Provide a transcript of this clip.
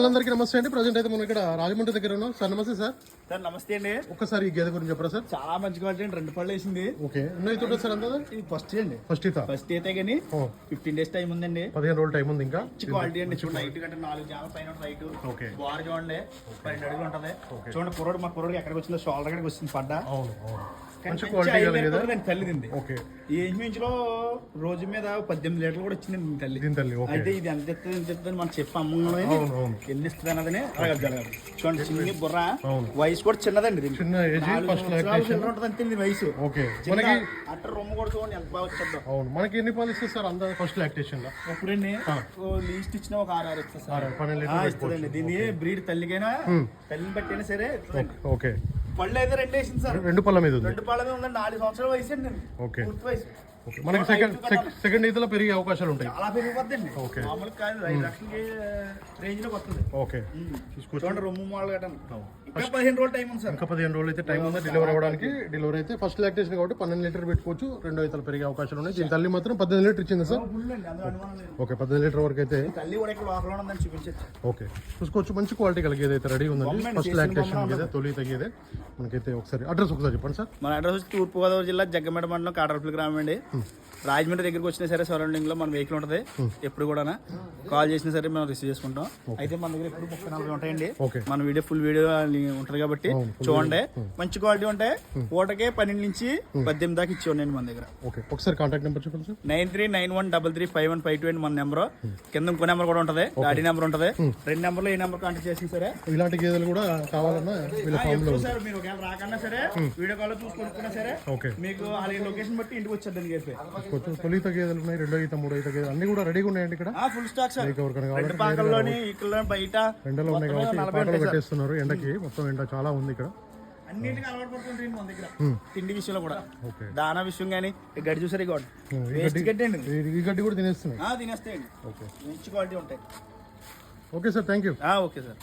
వాళ్ళందరికీ నమస్తే అండి. ప్రజెంట్ అయితే మనం ఇక్కడ రాజమండ్రి దగ్గర ఉన్నాం. సార్ నమస్తే సార్. సార్ నమస్తే అండి. ఒక్కసారి ఈ గేదె గురించి చెప్పరా సార్? చాలా మంచి క్వాలిటీ అండి. 2 పళ్ళు వేసింది. ఓకే, ఎన్నో అవుతుంటుంది సార్? అంతా ఇది ఫస్ట్ అండి. ఫస్ట్ అయితే కానీ 15 డేస్ టైం ఉందండి. 15 రోజులు టైం ఉంది. ఇంకా క్వాలిటీ అండి. చూడండి హైట్ కంటే 4 జామ పైన రైట్. ఓకే, బార్ చూడండి 12 అడుగులు ఉంటది. చూడండి కుర్రోడు మా కుర్రోడు ఎక్కడికి వచ్చిందో షోల్డర్ దగ్గరికి వచ్చింది పడ్డ. అవును, మంచి క్వాలిటీ తల్లిదింది. ఓకే, ఈ ఇంచులో రోజు మీద 18 లీటర్లు కూడా వచ్చింది తల్లి. అయితే ఇది ఎంత చెప్తుంది మనం చెప్పి అమ్మ ఎన్ని ఇస్తుంది అన్నదని జరగాలి. చూడండి చిన్ని బుర్ర, వయసు కూడా చిన్నదండి. చిన్న ఉంటది వయసు. ఓకే, అట్ట రొమ్ము కూడా చూడండి ఎంత బాగా వచ్చేద్దాం. అవును, మనకి ఎన్ని పాలు ఇస్తుంది సార్ అంతా ఫస్ట్ లాక్టేషన్ లో? ఇప్పుడండి లీస్ట్ ఇచ్చిన ఒక 6 ఇస్తుంది సార్. ఇస్తుందండి. దీన్ని బ్రీడ్ తల్లికైనా తల్లిని బట్టి సరే. ఓకే, పళ్ళు అయితే 2 వేసింది సార్. 2 పళ్ళ మీద ఉంది. 2 పళ్ళ మీద ఉందండి. 4 సంవత్సరాల వయసు అండి. ఓకే, పూర్తి వయసు. మనకి సెకండ్ ఈతలో పెరిగే అవకాశాలు ఉంటాయి. చాలా పెరిగిపోద్దండి. మామూలుగా కాదు, 5 లక్షలకి రేంజ్ లో వస్తుంది. ఓకే, చూడండి రొమ్ము మాలు కట్టండి. ఇంకా 15 రోజులు టైం ఉంది సార్. ఇంకా 15 రోజులు అయితే టైం ఉంది డెలివరీ అవ్వడానికి. డెలివరీ అయితే ఫస్ట్ లాక్టేషన్ కాబట్టి 12 లీటర్ పెట్టుకోవచ్చు. 2 ఈతలు పెరిగే అవకాశాలు ఉన్నాయి. దీని తల్లి మాత్రం 18 లీటర్ ఇచ్చింది సార్. ఓకే, 18 లీటర్ వరకు అయితే తల్లి కూడా ఇక్కడ లోపల ఉందని చూపించచ్చు. ఓకే, చూసుకోవచ్చు. మంచి క్వాలిటీ కలిగేది అయితే రెడీ ఉందండి. ఫస్ట్ లాక్టేషన్ అయితే తొలి తగ్గేదే మనకైతే. ఒకసారి అడ్రస్ ఒకసారి చెప్పండి సార్. మన అడ్రస్ వచ్చి తూర్పుగోదావరి జిల్లా జగ్గమేట మండలం కాటరపల్లి గ్రామం అండి. రాజమండ్రి దగ్గరికి వచ్చినా సరే సరౌండింగ్ లో మన వెహికల్ ఉంటుంది. ఎప్పుడు కూడా కాల్ చేసినా సరే మేము రిసీవ్ చేసుకుంటాం. అయితే మన దగ్గర ఎప్పుడు 34 ఉంటాయండి. మన వీడియో ఫుల్ వీడియో ఉంటుంది కాబట్టి చూడండి. మంచి క్వాలిటీ ఉంటాయి. పూటకే 12 నుంచి 18 దాకా ఇచ్చి ఉన్నాయండి మన దగ్గర. ఒకసారి కాంటాక్ట్ నెంబర్ చెప్పండి సార్. 9391335152 మన నెంబర్. కింద ఇంకో నెంబర్ కూడా ఉంటుంది, డాడీ నెంబర్ ఉంటుంది. 2 నెంబర్లో ఏ నెంబర్ కాంటాక్ట్ చేసినా సరే. ఇలాంటి గేదెలు కూడా కావాలన్నా సార్ మీరు ఒకవేళ రాకన్నా సరే వీడియో కాల్ చూసి కొనుక్కున్నా సరే మీకు ఆ లొకేషన్ బట్టి ఇంటికి వచ్చేద్దాం. తొలి గేదెలు ఉన్నాయి, 2 ఈత 3 ఈత గేదెలు అన్ని కూడా రెడీగా ఉన్నాయండి ఇక్కడ. Full stock sir. బయట ఎండలో ఉన్నాయి కాబట్టి పాటలు పెట్టేస్తున్నారు. ఎండకి మొత్తం ఎండ చాలా ఉంది ఇక్కడ. అన్నింటికి అలవాటు పడుతుంటాయి మన దగ్గర. తిండి విషయంలో కూడా, దానా విషయం కానీ గడ్డి చూసారు. ఈ గడ్డి కూడా తినేస్తున్నాయి. తినేస్తాయండి. మంచి క్వాలిటీ ఉంటాయి. Okay sir, thank you. Okay sir.